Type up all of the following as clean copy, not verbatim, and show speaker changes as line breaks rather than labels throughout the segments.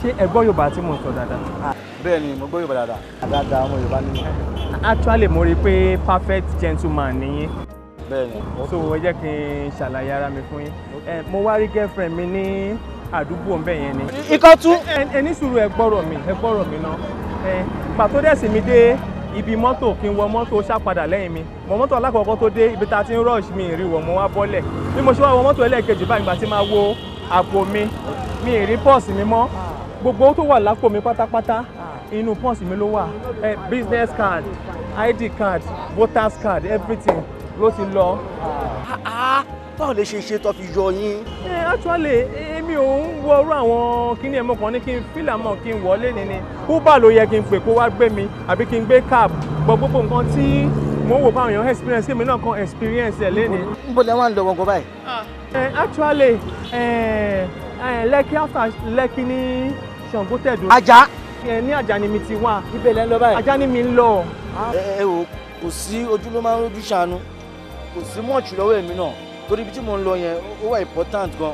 ṣé ẹ gbọ́ Yorùbá tí mo sọ dáadáa?
Bẹ́ẹ̀ ni mo gbọ́ Yorùbá dáadáa. Dáadáa ọmọ Yorùbá ni mí.
Actually mo rí pé perfect gentleman ni yín.
Bẹ́ẹ̀ ni.
So ẹ jẹ́ kí n ṣàlàyé ara mi fún yín. Mo wá rí girlfriend mi ní àdúgbò ńbẹ̀ yẹn ni.
Ikọ́ tú.
Ẹ ní sùúrù ẹ gbọ́rọ̀ mi náà. Ìgbà tó dẹ̀ sí mi dé ibi mọ́tò kí n wọ mọ́tò ṣàpadà lẹ́yìn mi. Mọ́tò alákọ̀ọ́kọ́ tó dé ibi tá a ti ń rush mi rí wọ̀ mo wá bọ́lẹ̀. Bí mo ṣe wá wọ mọ́tò ẹlẹ́ẹ̀kejì báyìí ìgbà tí máa wo àpò mi rí pọ́ọ̀sì mi mọ́. Gbogbo tó wà lápò mi pátápátá inú pọ́ọ̀sì mi ló wà. Business card, ID card, voters card, everything ló ti lọ.
Báwo lè ṣe tó fi yọ yín?
Actually èmi ò ń wọrú àwọn kíní ẹ̀mọ́ kan ní kí n fílà mọ́ kí n wọlé ní Uber ló yẹ kí n pè kó wá gbé mi àbí kí n gbé cab gbogbo nǹkan tí mo wò báwọn èèyàn experience kí mi náà kan experience ẹ̀ léni.
Níbo lẹ wá ń lọ gbọ̀ngàn báyìí?
Actually Lẹ́kí after Lẹ́kí ní Ṣàngótẹ̀dó.
Ajá.
Ní Ajá ni mi ti wà.
Ibẹ̀ lẹ ń lọ báyìí.
Ajá ni mi ń lọ.
Ẹ wò kò sí ojú ló máa ń rójú ṣàánú kò sí mọ̀ọ̀chù lọ́wọ́ èmi náà torí ibi tí mo ń lọ yẹn ó wà important gan.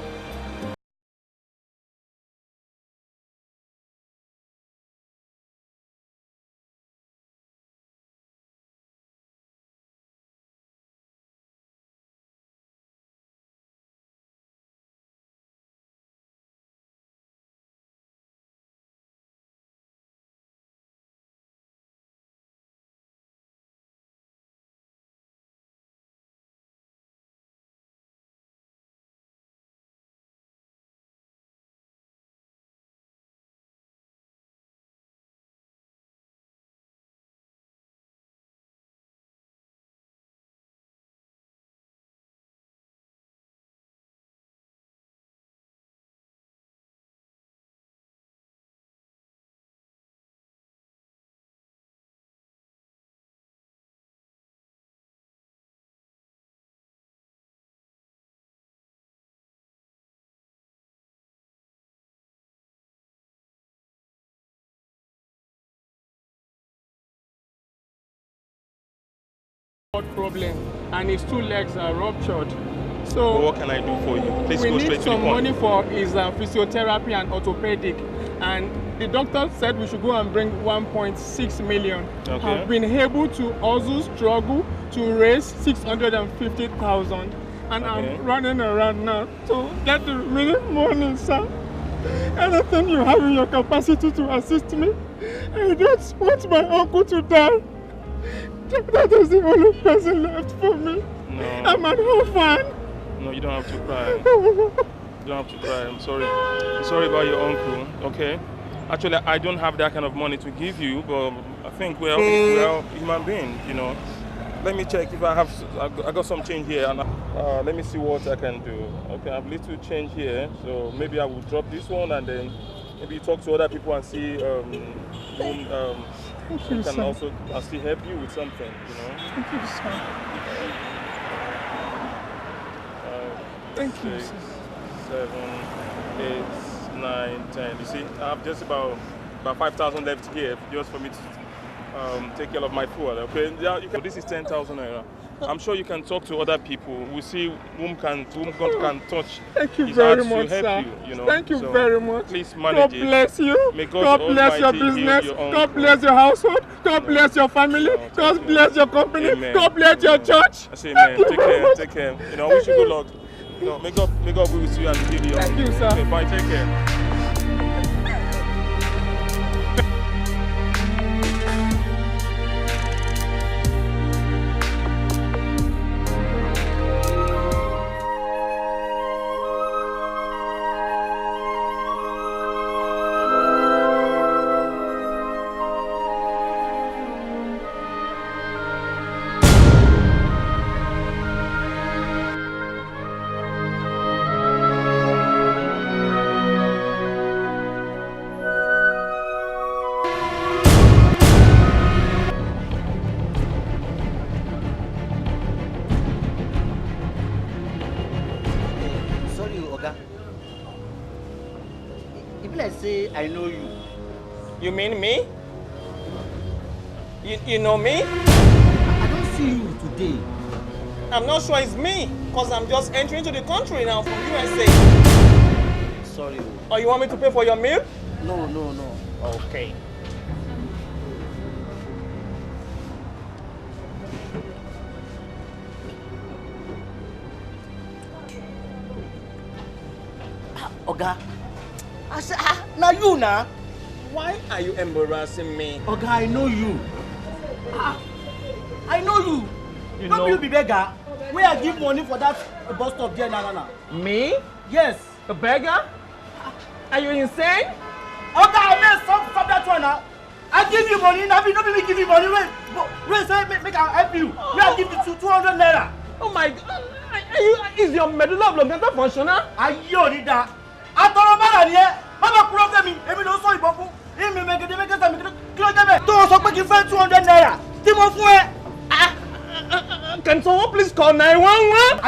Problem and his 2 legs are ruptured. So
well, what can I do for you? Please go straight to the point.
We need some money for his physiotherapy and orthopedic, and the doctor said we should go and bring 1.6 million.
Okay.
I've been able to also struggle to raise 650,000, and
Okay.
I'm running around now to get the remaining money, sir. Anything you have in your capacity to assist me. I don't want my uncle to die. That is the only person left for me.
No.
I'm an orphan.
No, you don't have to cry. You don't have to cry. I'm sorry. I'm sorry about your uncle. Okay. Actually, I don't have that kind of money to give you, but I think we're all human beings, you know. Let me check if I have. I got some change here, and let me see what I can do. Okay, I have little change here, so maybe I will drop this one, and then maybe talk to other people and see whom.
Thank you,
can
sir.
also still help you with something, you know.
Thank you, sir. Thank you,
Six,
sir.
7, 8, 9, 10. You see, I have just about 5,000 left here just for me to take care of my food. Okay, yeah, you can. This is 10,000 naira. I'm sure you can talk to other people. We see whom God can touch.
Thank you
his
very
heart
much,
to help
sir.
you know.
Thank you
So
very much.
Please manage
God
it.
bless you.
May
God bless your
Almighty heal
business.
your uncle.
God bless your household. God bless your family.
thank
God
you.
bless your company.
Amen.
God bless your church.
I say,
Thank
man,
you
take
very
care,
much.
take care. You know, I wish you good luck. You know, may God be with you and heal you.
Thank you, sir.
Okay, bye, take care.
Say I know you.
You mean me? You know me?
I don't see you today.
I'm not sure it's me, because I'm just entering into the country now from USA.
Sorry.
Or you want me to pay for your meal?
No.
Okay.
Oga, I said, now you now.
Why are you embarrassing me?
Oga, I know you. I know you.
You
Don't
know-
you be beggar? Where I give money for that bus stop there, na.
Me?
Yes.
The beggar? Are you insane?
Oga, I mean, stop that one now. I give you money, now you don't be give you money. Wait, say make I help you. Where I give you 200 naira.
Oh my God! Is your medulla oblongata functional?
Ayé ò ní da. Atọrọ bára ni ẹ. Bàbá kúrò fẹ́mi, èmi ló sọ ìbọn fún. Èmi mẹ́gẹ́dẹ́ sàmì kí ló jẹ́ bẹ́ẹ̀. Tó o sọ pé kí n fẹ́ 200 naira tí mo fún ẹ.
Can someone please call 911?